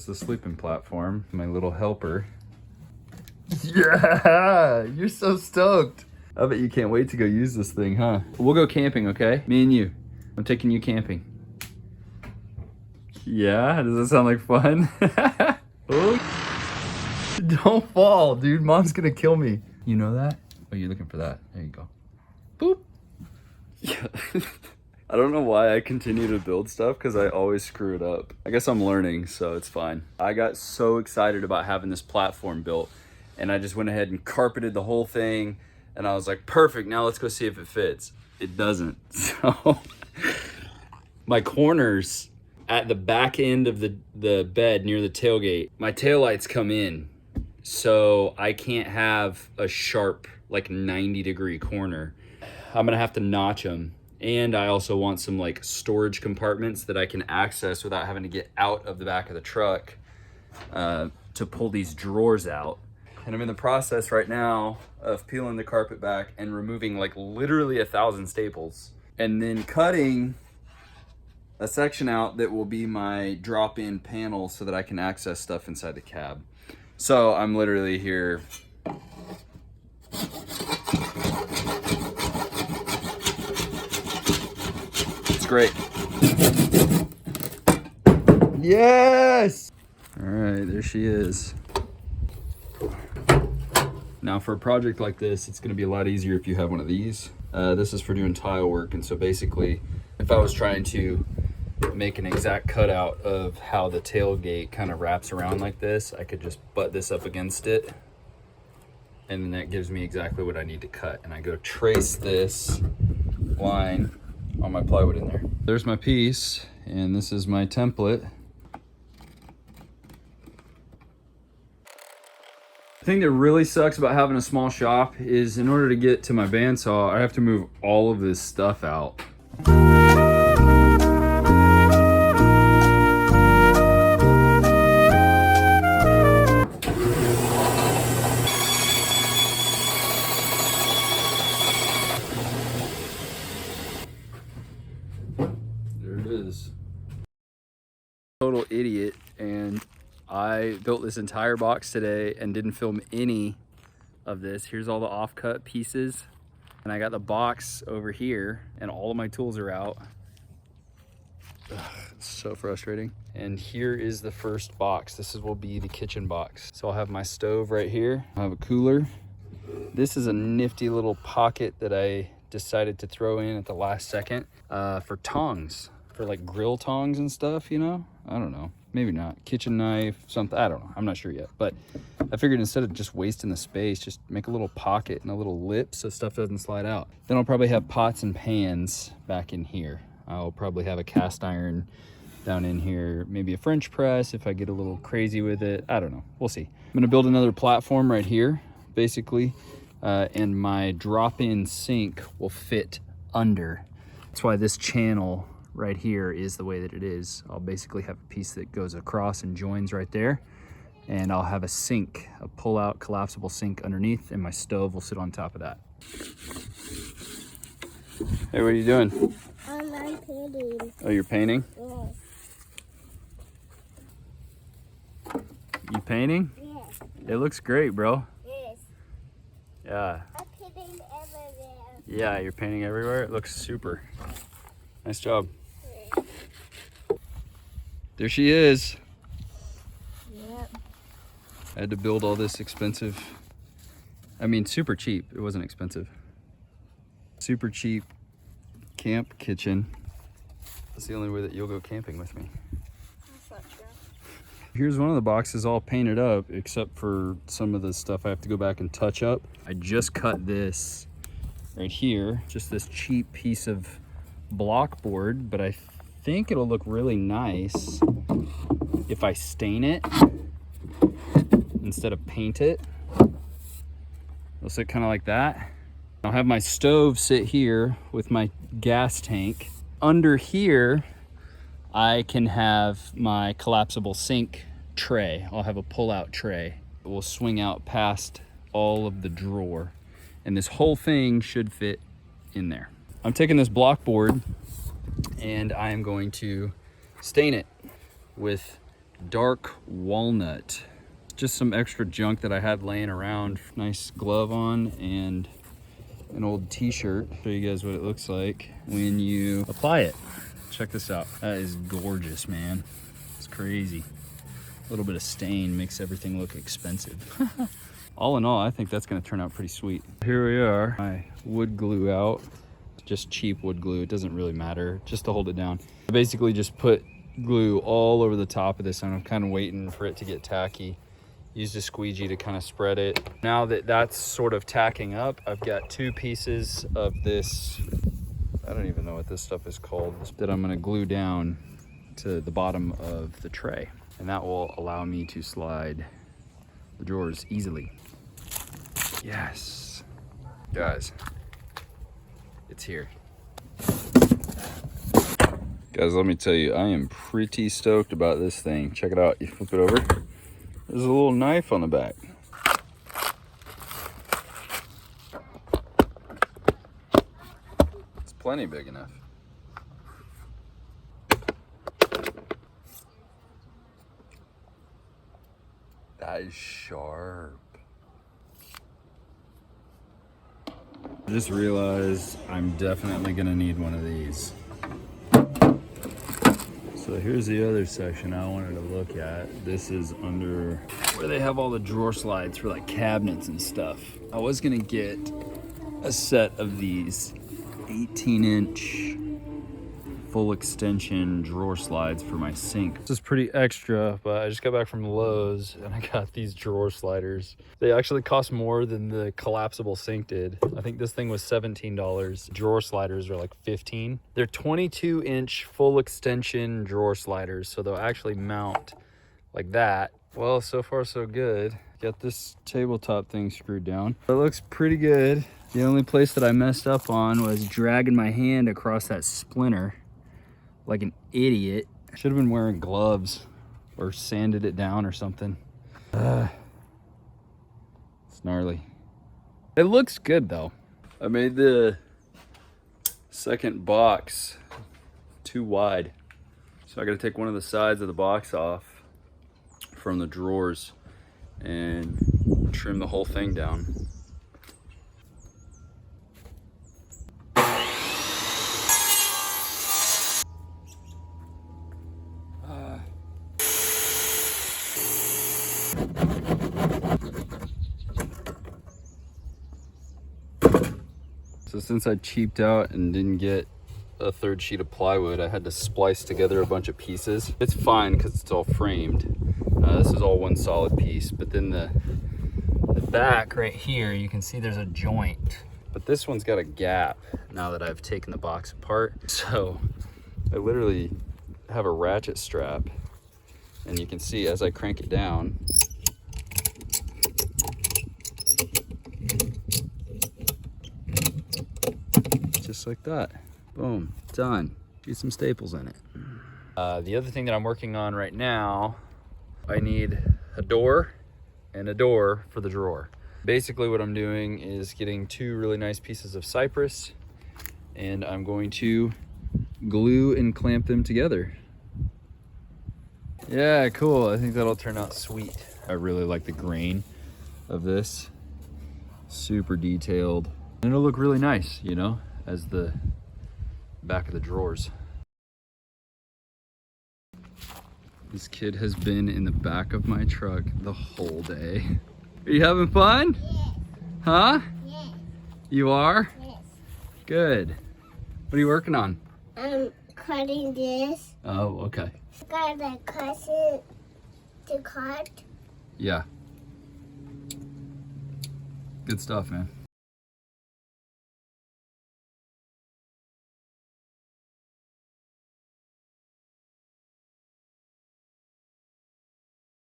There's the sleeping platform, my little helper. Yeah, you're so stoked. I bet you can't wait to go use this thing, huh? We'll go camping, okay? Me and you. I'm taking you camping. Yeah, does that sound like fun? Oh, don't fall, dude. Mom's gonna kill me. You know that? Oh, you're looking for that. There you go. Boop. Yeah. I don't know why I continue to build stuff because I always screw it up. I guess I'm learning, so it's fine. I got so excited about having this platform built, and I just went ahead and carpeted the whole thing, and I was like, perfect, now let's go see if it fits. It doesn't. So my corners at the back end of the bed near the tailgate, my taillights come in, so I can't have a sharp, like 90-degree corner. I'm gonna have to notch them. And I also want some like storage compartments that I can access without having to get out of the back of the truck to pull these drawers out. And I'm in the process right now of peeling the carpet back and removing like literally 1,000 staples and then cutting a section out that will be my drop-in panel so that I can access stuff inside the cab. So I'm literally here. Great. Yes! All right, there she is. Now for a project like this, it's gonna be a lot easier if you have one of these. This is for doing tile work, and so basically, if I was trying to make an exact cutout of how the tailgate kind of wraps around like this, I could just butt this up against it, and then that gives me exactly what I need to cut. And I go trace this line on my plywood in there. There's my piece, and this is my template. The thing that really sucks about having a small shop is in order to get to my bandsaw, I have to move all of this stuff out. Total idiot, and I built this entire box today and didn't film any of this. Here's all the offcut pieces, and I got the box over here and all of my tools are out. Ugh, it's so frustrating. And here is the first box. Will be the kitchen box. So I'll have my stove right here. I'll have a cooler. This is a nifty little pocket that I decided to throw in at the last second for tongs. For like grill tongs and stuff, you know? I don't know, maybe not. Kitchen knife, something, I don't know, I'm not sure yet. But I figured instead of just wasting the space, just make a little pocket and a little lip so stuff doesn't slide out. Then I'll probably have pots and pans back in here. I'll probably have a cast iron down in here, maybe a French press if I get a little crazy with it. I don't know, we'll see. I'm gonna build another platform right here, basically, and my drop-in sink will fit under. That's why this channel right here is the way that it is. I'll basically have a piece that goes across and joins right there, and I'll have a sink, a pull-out collapsible sink underneath, and my stove will sit on top of that. Hey, what are you doing? I'm painting. Oh, you're painting? Yes. You painting? Yes. It looks great, bro. Yes. Yeah. I'm painting everywhere. Yeah, you're painting everywhere. It looks super. Nice job. Yes. There she is. Yep. I had to build all this expensive, I mean, super cheap. It wasn't expensive. Super cheap camp kitchen. That's the only way that you'll go camping with me. That's not true. Here's one of the boxes all painted up, except for some of the stuff I have to go back and touch up. I just cut this right here, just this cheap piece of block board, but I think it'll look really nice if I stain it instead of paint it. It'll sit kind of like that. I'll have my stove sit here with my gas tank. Under here, I can have my collapsible sink tray. I'll have a pull-out tray. It will swing out past all of the drawer, and this whole thing should fit in there. I'm taking this block board and I am going to stain it with dark walnut. Just some extra junk that I had laying around. Nice glove on and an old t-shirt. Show you guys what it looks like when you apply it. Check this out. That is gorgeous, man. It's crazy. A little bit of stain makes everything look expensive. All in all, I think that's gonna turn out pretty sweet. Here we are, my wood glue out. Just cheap wood glue, it doesn't really matter, just to hold it down. I basically just put glue all over the top of this and I'm kind of waiting for it to get tacky. Used a squeegee to kind of spread it. Now that that's sort of tacking up, I've got 2 pieces of this, I don't even know what this stuff is called, that I'm gonna glue down to the bottom of the tray. And that will allow me to slide the drawers easily. Yes. Guys, it's here. Guys, let me tell you, I am pretty stoked about this thing. Check it out, you flip it over. There's a little knife on the back. It's plenty big enough. That is sharp. I just realized I'm definitely gonna need one of these. So here's the other section I wanted to look at. This is under where they have all the drawer slides for like cabinets and stuff. I was gonna get a set of these 18-inch full extension drawer slides for my sink. This is pretty extra, but I just got back from Lowe's and I got these drawer sliders. They actually cost more than the collapsible sink did. I think this thing was $17. Drawer sliders are like $15. They're 22-inch full extension drawer sliders, so they'll actually mount like that. Well, so far so good. Got this tabletop thing screwed down. It looks pretty good. The only place that I messed up on was dragging my hand across that splinter like an idiot. I should have been wearing gloves or sanded it down or something. It's gnarly. It looks good though. I made the second box too wide. So I gotta take one of the sides of the box off from the drawers and trim the whole thing down. So since I cheaped out and didn't get a 3rd sheet of plywood, I had to splice together a bunch of pieces. It's fine because it's all framed. This is all one solid piece, but then the back right here, you can see there's a joint. But this one's got a gap now that I've taken the box apart. So I literally have a ratchet strap, and you can see as I crank it down, just like that. Boom, done. Get some staples in it. The other thing that I'm working on right now, I need a door and a door for the drawer. Basically what I'm doing is getting 2 really nice pieces of cypress, and I'm going to glue and clamp them together. Yeah, cool. I think that'll turn out sweet. I really like the grain of this. Super detailed. And it'll look really nice, you know, as the back of the drawers. This kid has been in the back of my truck the whole day. Are you having fun? Yes. Huh? Yes. You are? Yes. Good. What are you working on? I'm cutting this. Oh, okay. Got the cousin to cut. Yeah. Good stuff, man.